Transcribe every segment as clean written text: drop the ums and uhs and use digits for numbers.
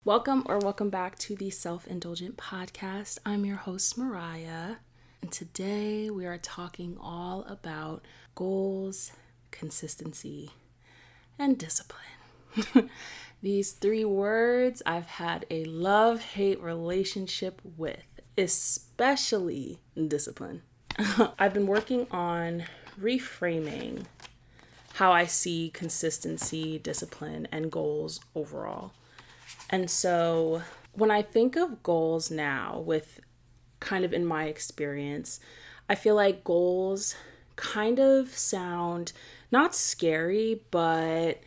Welcome back to the Self-Indulgent Podcast. I'm your host, Mariah, and today we are talking all about goals, consistency, and discipline. These three words I've had a love-hate relationship with, especially discipline. I've been working on reframing how I see consistency, discipline, and goals overall. And so when I think of goals now, with kind of in my experience, I feel like goals kind of sound not scary, but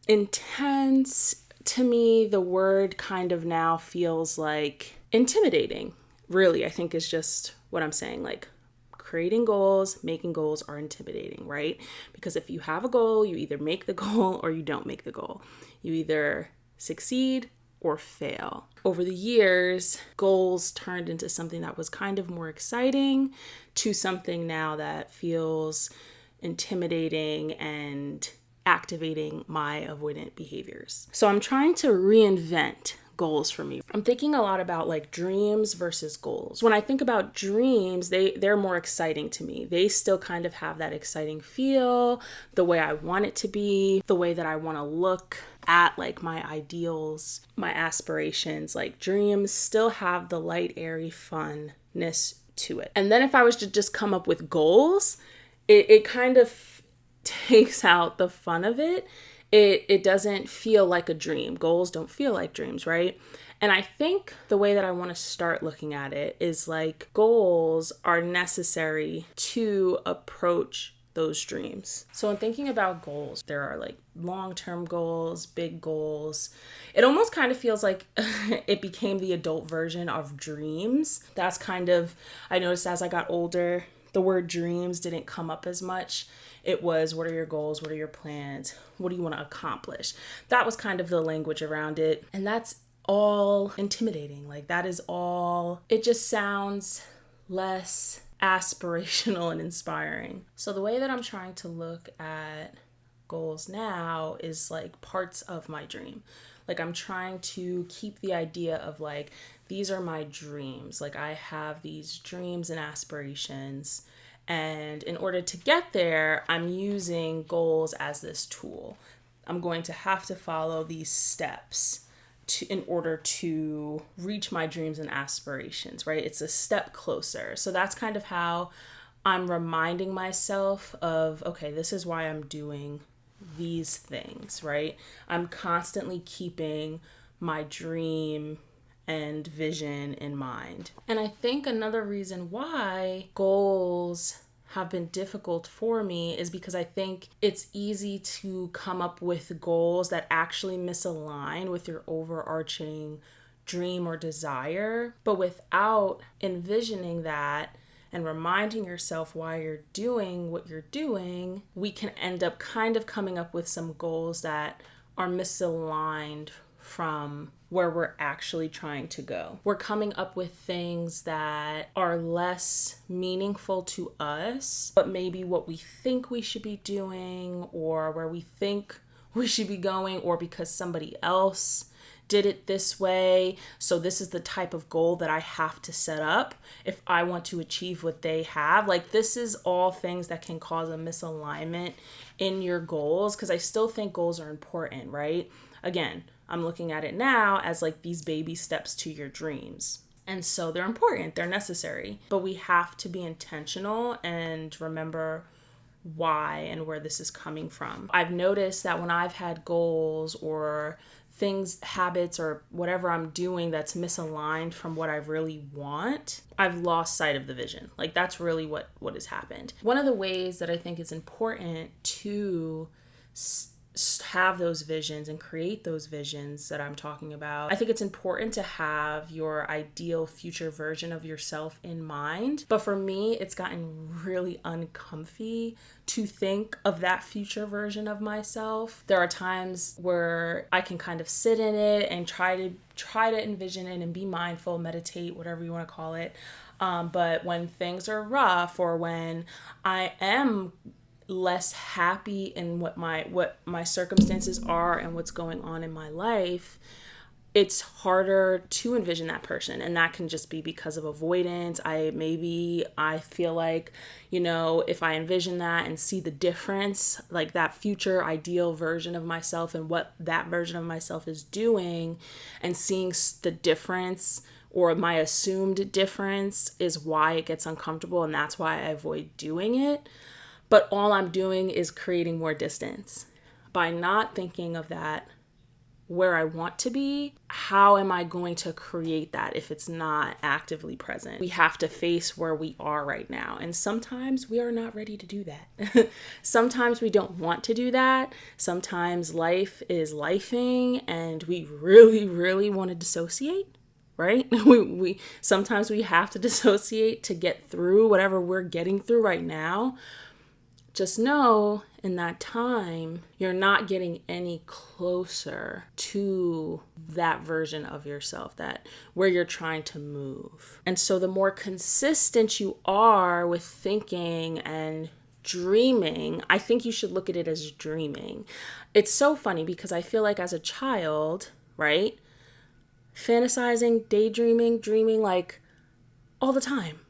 intense. To me, the word kind of now feels like intimidating. Really, I think is just what I'm saying. Like, creating goals, making goals are intimidating, right? Because if you have a goal, you either make the goal or you don't make the goal. You either succeed or fail. Over the years, goals turned into something that was kind of more exciting to something now that feels intimidating and activating my avoidant behaviors. So I'm trying to reinvent goals for me. I'm thinking a lot about like dreams versus goals. When I think about dreams, they're more exciting to me. They still kind of have that exciting feel, the way I want it to be, the way that I want to look at like my ideals, my aspirations. Like, dreams still have the light, airy funness to it. And then if I was to just come up with goals, it kind of takes out the fun of it. It doesn't feel like a dream. Goals don't feel like dreams, right? And I think the way that I want to start looking at it is like, goals are necessary to approach those dreams. So in thinking about goals, there are like long-term goals, big goals. It almost kind of feels like it became the adult version of dreams. That's kind of, I noticed as I got older, the word dreams didn't come up as much. It was, what are your goals? What are your plans? What do you want to accomplish? That was kind of the language around it. And that's all intimidating. Like, that is all, it just sounds less aspirational and inspiring. So the way that I'm trying to look at goals now is like parts of my dream. Like, I'm trying to keep the idea of like, these are my dreams. Like, I have these dreams and aspirations. And in order to get there, I'm using goals as this tool. I'm going to have to follow these steps in order to reach my dreams and aspirations, right? It's a step closer. So that's kind of how I'm reminding myself of, okay, this is why I'm doing these things, right? I'm constantly keeping my dream and vision in mind. And I think another reason why goals have been difficult for me is because I think it's easy to come up with goals that actually misalign with your overarching dream or desire, but without envisioning that and reminding yourself why you're doing what you're doing, we can end up kind of coming up with some goals that are misaligned from where we're actually trying to go. We're coming up with things that are less meaningful to us, but maybe what we think we should be doing, or where we think we should be going, or because somebody else did it this way. So this is the type of goal that I have to set up if I want to achieve what they have. Like, this is all things that can cause a misalignment in your goals, because I still think goals are important, right? Again, I'm looking at it now as like these baby steps to your dreams. And so they're important, they're necessary, but we have to be intentional and remember why and where this is coming from. I've noticed that when I've had goals or things, habits, or whatever I'm doing that's misaligned from what I really want, I've lost sight of the vision. Like, that's really what has happened. One of the ways that I think it's important to have those visions and create those visions that I'm talking about, I think it's important to have your ideal future version of yourself in mind. But for me, it's gotten really uncomfy to think of that future version of myself. There are times where I can kind of sit in it and try to envision it and be mindful, meditate, whatever you want to call it. But when things are rough, or when I am less happy in what my circumstances are and what's going on in my life, it's harder to envision that person. And that can just be because of avoidance. I feel like, if I envision that and see the difference, like that future ideal version of myself and what that version of myself is doing, and seeing the difference or my assumed difference is why it gets uncomfortable, and that's why I avoid doing it. But all I'm doing is creating more distance. By not thinking of that where I want to be, how am I going to create that if it's not actively present? We have to face where we are right now. And sometimes we are not ready to do that. Sometimes we don't want to do that. Sometimes life is lifing and we really, really want to dissociate. Right? We sometimes we have to dissociate to get through whatever we're getting through right now. Just know in that time, you're not getting any closer to that version of yourself, that where you're trying to move. And so the more consistent you are with thinking and dreaming, I think you should look at it as dreaming. It's so funny because I feel like as a child, right? Fantasizing, daydreaming, dreaming, like all the time.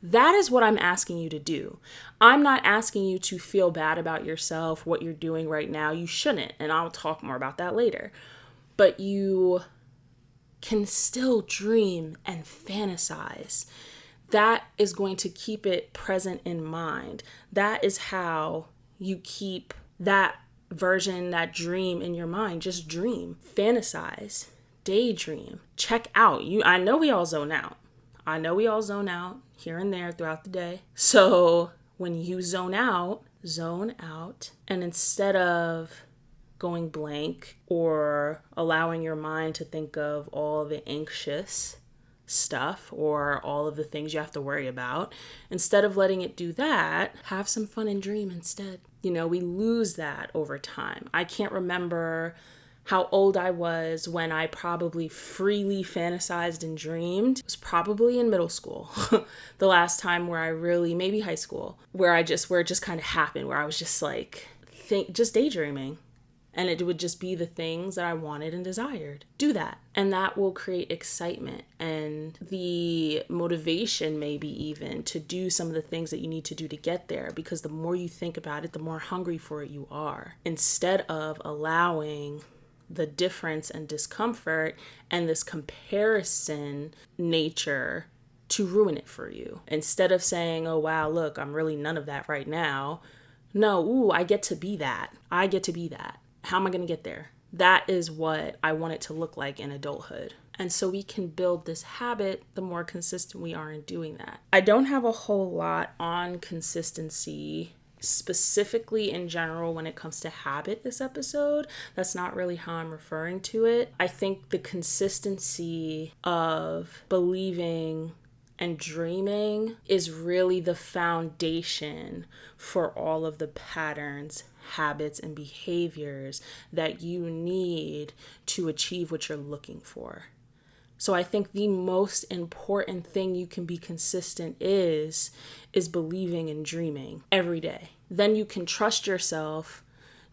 That is what I'm asking you to do. I'm not asking you to feel bad about yourself, what you're doing right now. You shouldn't, and I'll talk more about that later. But you can still dream and fantasize. That is going to keep it present in mind. That is how you keep that version, that dream in your mind. Just dream, fantasize, daydream, check out. I know we all zone out. Here and there throughout the day. So when you zone out, and instead of going blank or allowing your mind to think of all the anxious stuff or all of the things you have to worry about, instead of letting it do that, have some fun and dream instead. We lose that over time. I can't remember how old I was when I probably freely fantasized and dreamed. It was probably in middle school. The last time where I really, maybe high school, where it just kind of happened, where I was just like, just daydreaming. And it would just be the things that I wanted and desired. Do that. And that will create excitement and the motivation, maybe even, to do some of the things that you need to do to get there. Because the more you think about it, the more hungry for it you are. Instead of allowing the difference and discomfort and this comparison nature to ruin it for you. Instead of saying, oh, wow, look, I'm really none of that right now. No, I get to be that. How am I going to get there? That is what I want it to look like in adulthood. And so we can build this habit the more consistent we are in doing that. I don't have a whole lot on consistency specifically in general when it comes to habit this episode. That's not really how I'm referring to it. I think the consistency of believing and dreaming is really the foundation for all of the patterns, habits, and behaviors that you need to achieve what you're looking for. So I think the most important thing you can be consistent is believing and dreaming every day. Then you can trust yourself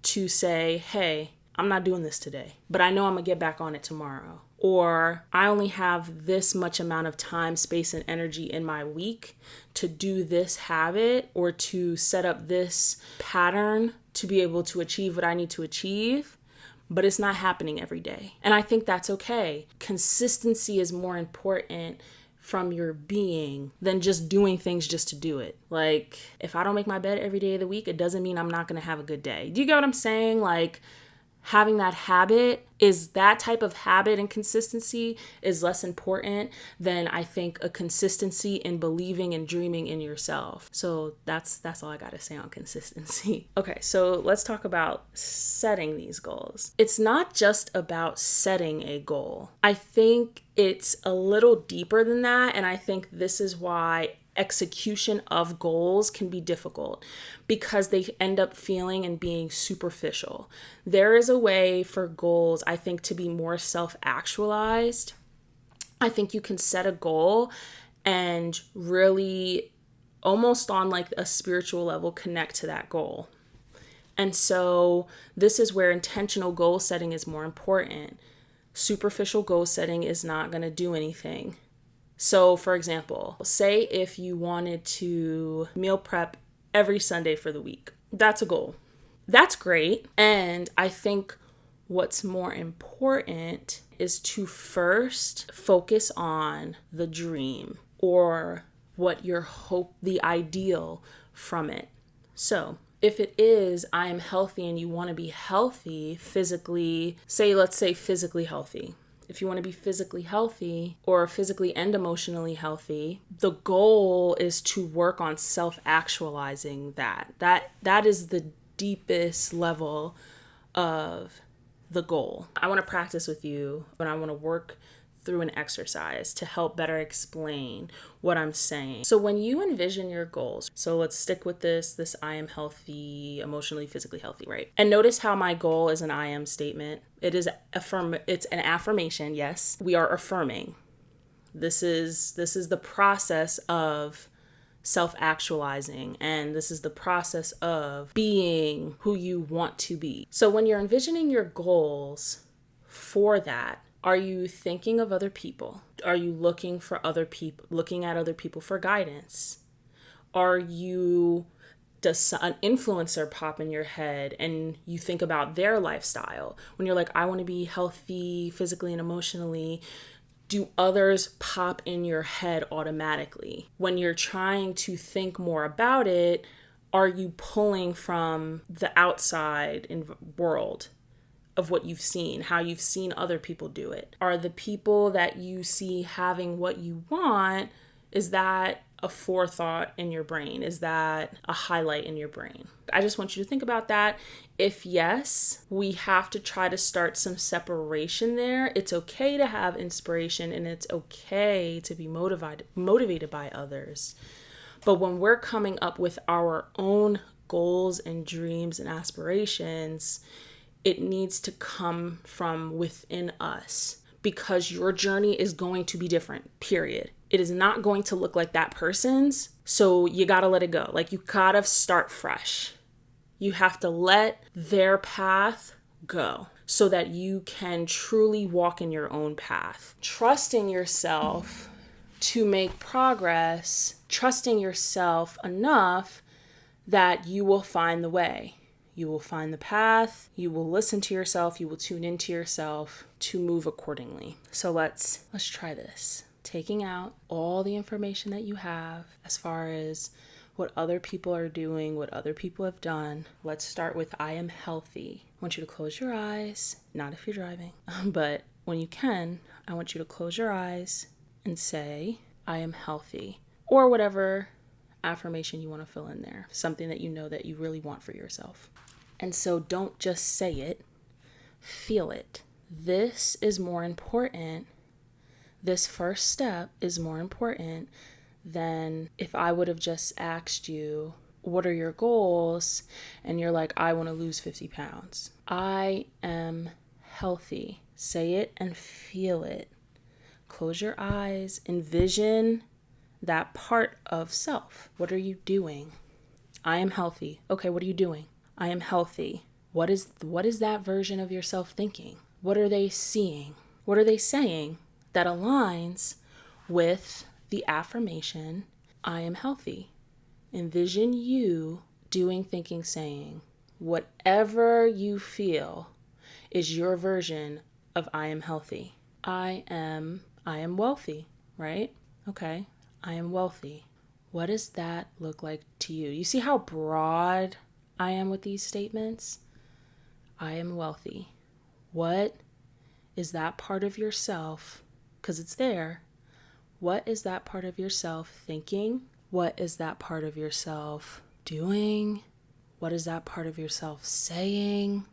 to say, hey, I'm not doing this today, but I know I'm gonna get back on it tomorrow. Or I only have this much amount of time, space, and energy in my week to do this habit or to set up this pattern to be able to achieve what I need to achieve. But it's not happening every day. And I think that's okay. Consistency is more important from your being than just doing things just to do it. Like, if I don't make my bed every day of the week, it doesn't mean I'm not going to have a good day. Do you get what I'm saying? Like, having that habit, is that type of habit and consistency is less important than I think a consistency in believing and dreaming in yourself. So that's all I got to say on consistency. Okay, so let's talk about setting these goals. It's not just about setting a goal. I think it's a little deeper than that, and I think this is why execution of goals can be difficult because they end up feeling and being superficial. There is a way for goals, I think, to be more self-actualized. I think you can set a goal and really almost on like a spiritual level connect to that goal. And so this is where intentional goal setting is more important. Superficial goal setting is not going to do anything. So, for example, say if you wanted to meal prep every Sunday for the week, that's a goal. That's great. And I think what's more important is to first focus on the dream or what your hope, the ideal from it. So, if it is, I am healthy and you want to be healthy physically, let's say physically healthy. If you want to be physically healthy or physically and emotionally healthy, the goal is to work on self-actualizing that. That is the deepest level of the goal. I want to practice with you, but I want to work through an exercise to help better explain what I'm saying. So when you envision your goals, so let's stick with this I am healthy, emotionally, physically healthy, right? And notice how my goal is an I am statement. It's an affirmation, yes. We are affirming. This is the process of self-actualizing, and this is the process of being who you want to be. So when you're envisioning your goals for that, are you thinking of other people? Are you looking at other people for guidance? Does an influencer pop in your head and you think about their lifestyle? When you're like, I want to be healthy physically and emotionally, do others pop in your head automatically? When you're trying to think more about it, are you pulling from the outside world of what you've seen, how you've seen other people do it? Are the people that you see having what you want, is that a forethought in your brain? Is that a highlight in your brain? I just want you to think about that. If yes, we have to try to start some separation there. It's okay to have inspiration and it's okay to be motivated by others. But when we're coming up with our own goals and dreams and aspirations, it needs to come from within us, because your journey is going to be different, period. It is not going to look like that person's. So you got to let it go. Like, you got to start fresh. You have to let their path go so that you can truly walk in your own path. Trusting yourself to make progress, trusting yourself enough that you will find the way. You will find the path, you will listen to yourself, you will tune into yourself to move accordingly. So let's try this. Taking out all the information that you have as far as what other people are doing, what other people have done. Let's start with I am healthy. I want you to close your eyes, not if you're driving, but when you can, I want you to close your eyes and say, I am healthy, or whatever affirmation you want to fill in there, something that you know that you really want for yourself. And so don't just say it, feel it. This is more important. This first step is more important than if I would have just asked you, what are your goals? And you're like, I want to lose 50 pounds. I am healthy. Say it and feel it. Close your eyes. Envision that part of self. What are you doing? I am healthy. Okay, what are you doing? I am healthy. What is that version of yourself thinking? What are they seeing? What are they saying that aligns with the affirmation, I am healthy? Envision you doing, thinking, saying, whatever you feel is your version of I am healthy. I am wealthy, right? Okay, I am wealthy. What does that look like to you? You see how broad I am with these statements? I am wealthy. What is that part of yourself? Because it's there. What is that part of yourself thinking? What is that part of yourself doing? What is that part of yourself saying?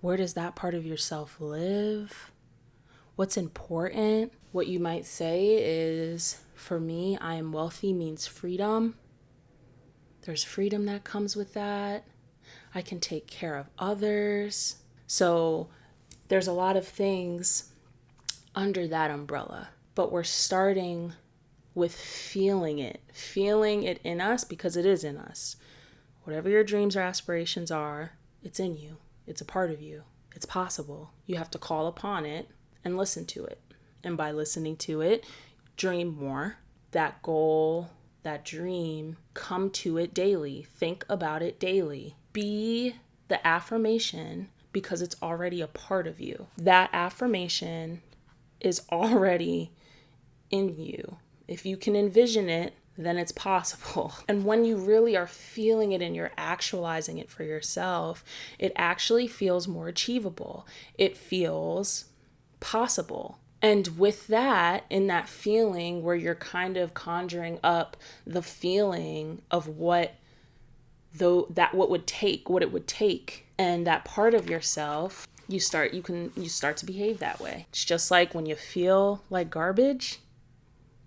Where does that part of yourself live? What's important? What you might say is, for me, I am wealthy means freedom. There's freedom that comes with that. I can take care of others. So there's a lot of things under that umbrella, but we're starting with feeling it in us, because it is in us. Whatever your dreams or aspirations are, it's in you. It's a part of you. It's possible. You have to call upon it. and listen to it. And by listening to it, dream more. That goal, that dream, come to it daily. Think about it daily. Be the affirmation because it's already a part of you. That affirmation is already in you. If you can envision it, then it's possible. And when you really are feeling it and you're actualizing it for yourself, it actually feels more achievable. It feels possible. And with that, in that feeling where you're kind of conjuring up the feeling of what it would take, and that part of yourself, you start to behave that way. It's just like when you feel like garbage,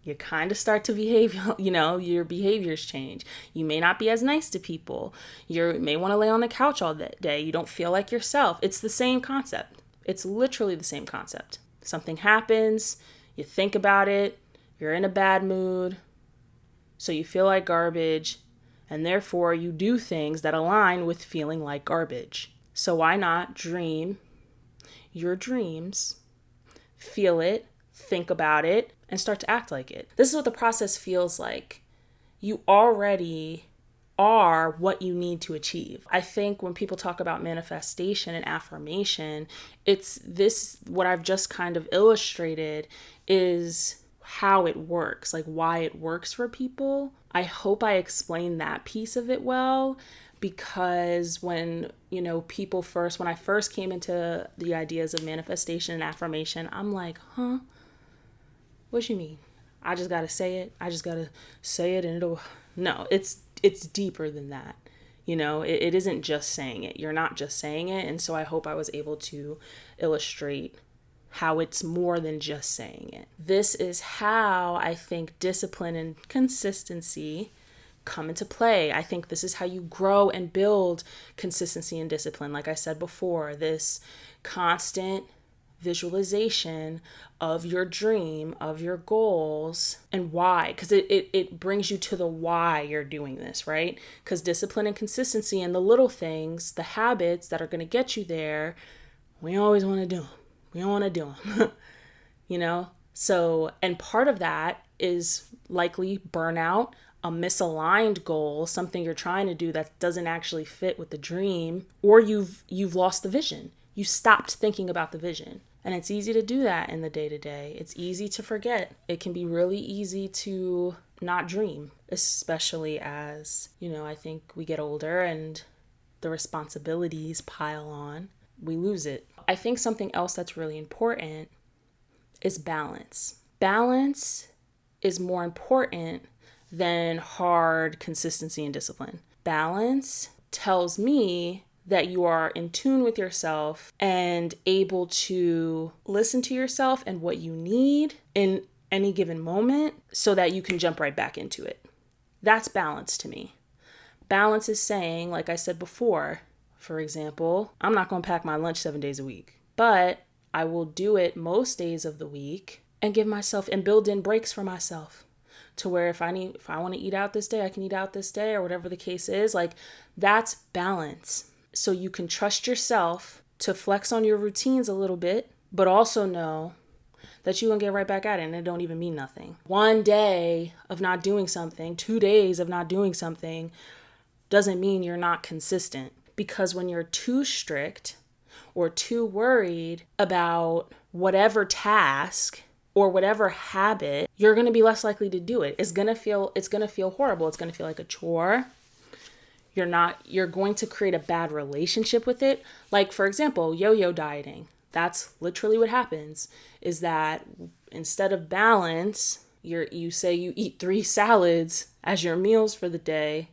you kind of start to behave, your behaviors change. You may not be as nice to people. You may want to lay on the couch all day. You don't feel like yourself. It's the same concept. It's literally the same concept. Something happens, you think about it, you're in a bad mood, so you feel like garbage, and therefore you do things that align with feeling like garbage. So why not dream your dreams, feel it, think about it, and start to act like it? This is what the process feels like. You already are what you need to achieve. I think when people talk about manifestation and affirmation, it's this, what I've just kind of illustrated is how it works, like why it works for people. I hope I explained that piece of it well, because when I first came into the ideas of manifestation and affirmation, I'm like, what you mean? I just gotta say it. I just gotta say it and it'll... No, it's deeper than that. It isn't just saying it. You're not just saying it. And so I hope I was able to illustrate how it's more than just saying it. This is how I think discipline and consistency come into play. I think this is how you grow and build consistency and discipline. Like I said before, this constant visualization of your dream, of your goals, and why. Because it brings you to the why you're doing this, right? Because discipline and consistency and the little things, the habits that are going to get you there, we always want to do them. We don't want to do them, So, and part of that is likely burnout, a misaligned goal, something you're trying to do that doesn't actually fit with the dream, or you've lost the vision. You stopped thinking about the vision. And it's easy to do that in the day-to-day. It's easy to forget. It can be really easy to not dream, especially as, I think we get older and the responsibilities pile on. We lose it. I think something else that's really important is balance. Balance is more important than hard consistency and discipline. Balance tells me that you are in tune with yourself and able to listen to yourself and what you need in any given moment so that you can jump right back into it. That's balance to me. Balance is saying, like I said before, for example, I'm not going to pack my lunch 7 days a week, but I will do it most days of the week and give myself and build in breaks for myself to where if I want to eat out this day, I can eat out this day or whatever the case is. Like, that's balance. So you can trust yourself to flex on your routines a little bit, but also know that you're going to get right back at it and it don't even mean nothing. 1 day of not doing something, 2 days of not doing something doesn't mean you're not consistent. Because when you're too strict or too worried about whatever task or whatever habit, you're going to be less likely to do it. It's going to feel horrible. It's going to feel like a chore. You're going to create a bad relationship with it. Like, for example, yo-yo dieting. That's literally what happens, is that instead of balance, you say you eat 3 salads as your meals for the day.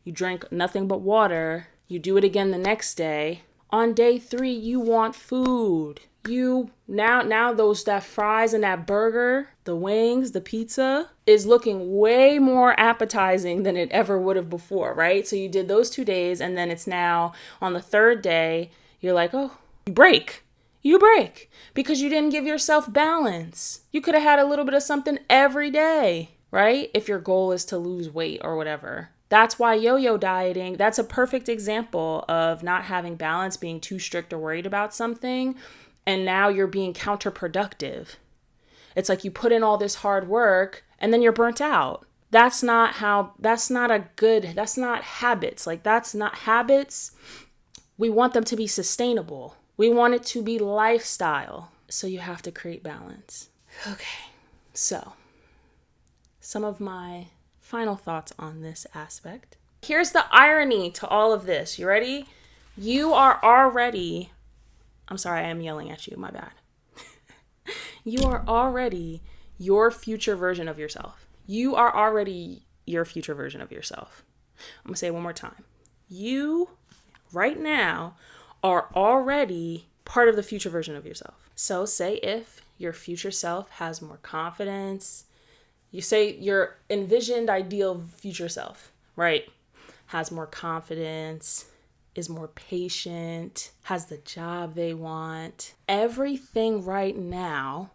You drink nothing but water. You do it again the next day. On day 3, you want food. Now that fries and that burger, the wings, the pizza is looking way more appetizing than it ever would have before, right? So you did those 2 days and then it's now on the 3rd day, you're like, oh, you break because you didn't give yourself balance. You could have had a little bit of something every day, right? If your goal is to lose weight or whatever. That's why yo-yo dieting, that's a perfect example of not having balance, being too strict or worried about something, and now you're being counterproductive. It's like you put in all this hard work and then you're burnt out. That's not habits. Like, that's not habits. We want them to be sustainable. We want it to be lifestyle. So you have to create balance. Okay, so some of my final thoughts on this aspect. Here's the irony to all of this. You ready? I'm sorry, I am yelling at you, my bad. You are already your future version of yourself. You are already your future version of yourself. I'm gonna say it one more time. You, right now, are already part of the future version of yourself. So say if your future self has more confidence, you say your envisioned ideal future self, right? Has more confidence, is more patient, has the job they want. Everything right now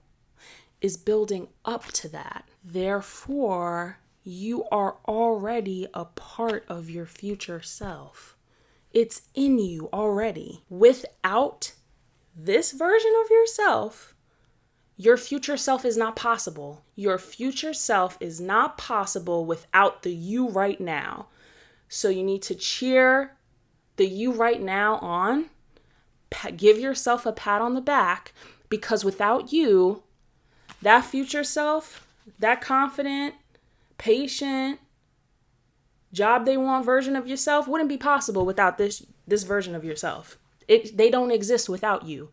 is building up to that. Therefore, you are already a part of your future self. It's in you already. Without this version of yourself, your future self is not possible. Your future self is not possible without the you right now. So you need to cheer the you right now on. Give yourself a pat on the back, because without you, that future self, that confident, patient, job they want version of yourself wouldn't be possible without this version of yourself. They don't exist without you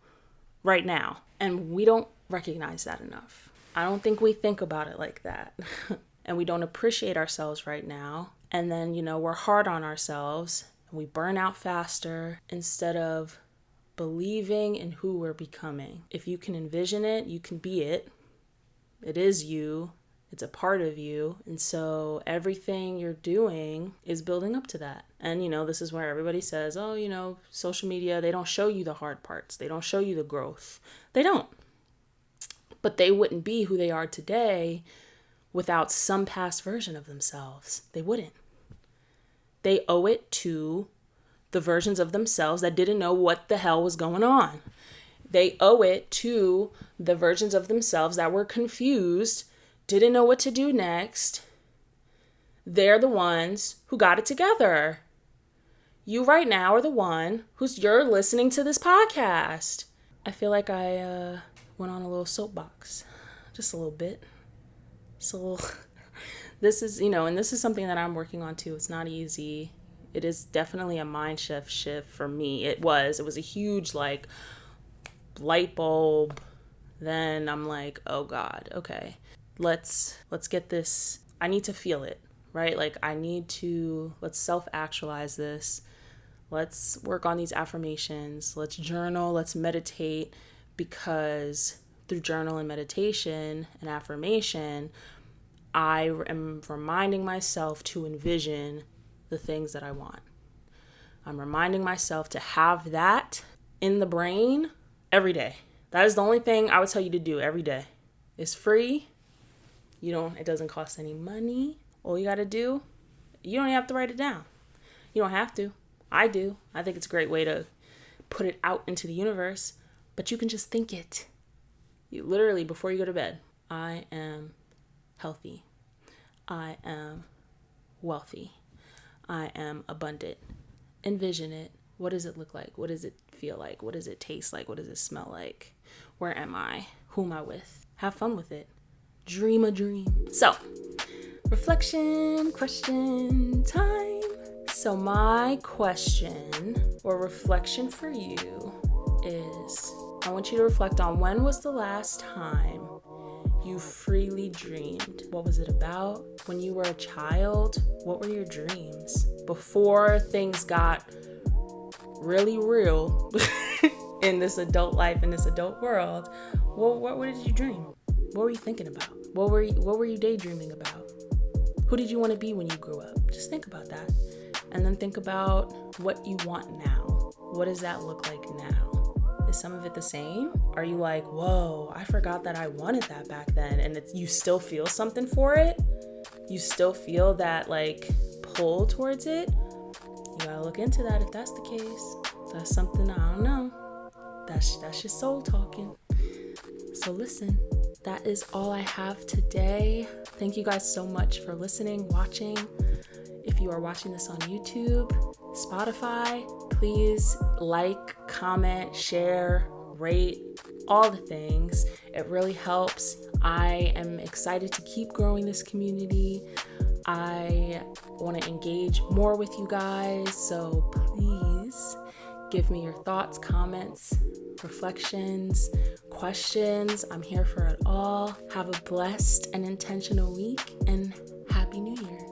right now. And we don't recognize that enough. I don't think we think about it like that. And we don't appreciate ourselves right now. And then, we're hard on ourselves. And we burn out faster instead of believing in who we're becoming. If you can envision it, you can be it. It is you. It's a part of you. And so everything you're doing is building up to that. And, this is where everybody says, social media, they don't show you the hard parts. They don't show you the growth. They don't. But they wouldn't be who they are today without some past version of themselves. They wouldn't. They owe it to the versions of themselves that didn't know what the hell was going on. They owe it to the versions of themselves that were confused, didn't know what to do next. They're the ones who got it together. You right now are the one you're listening to this podcast. I feel like I went on a little soapbox, just a little bit. So this is, and this is something that I'm working on too. It's not easy. It is definitely a mind shift for me. It was a huge light bulb. Then I'm like, oh God, okay. Let's get this. I need to feel it, right? Let's self-actualize this. Let's work on these affirmations. Let's journal, let's meditate, because through journal and meditation and affirmation, I am reminding myself to envision the things that I want. I'm reminding myself to have that in the brain every day. That is the only thing I would tell you to do every day. It's free. It doesn't cost any money. All you got to do, you don't even have to write it down. You don't have to. I do. I think it's a great way to put it out into the universe, but you can just think it. You literally, before you go to bed, I am healthy. I am wealthy. I am abundant. Envision it. What does it look like? What does it feel like? What does it taste like? What does it smell like? Where am I? Who am I with? Have fun with it. Dream a dream. So, reflection, question time. So my question or reflection for you is, I want you to reflect on, when was the last time you freely dreamed? What was it about? When you were a child, what were your dreams? Before things got really real in this adult life, in this adult world, what did you dream? What were you thinking about? What were you daydreaming about? Who did you want to be when you grew up? Just think about that. And then think about what you want now. What does that look like now? Is some of it the same? Are you like, whoa, I forgot that I wanted that back then, and you still feel something for it? You still feel that pull towards it? You gotta look into that if that's the case. If that's something, I don't know. That's just soul talking. So listen, that is all I have today. Thank you guys so much for listening, watching. If you are watching this on YouTube, Spotify, please like, comment, share, rate, all the things. It really helps. I am excited to keep growing this community. I want to engage more with you guys, so please give me your thoughts, comments, reflections, questions. I'm here for it all. Have a blessed and intentional week, and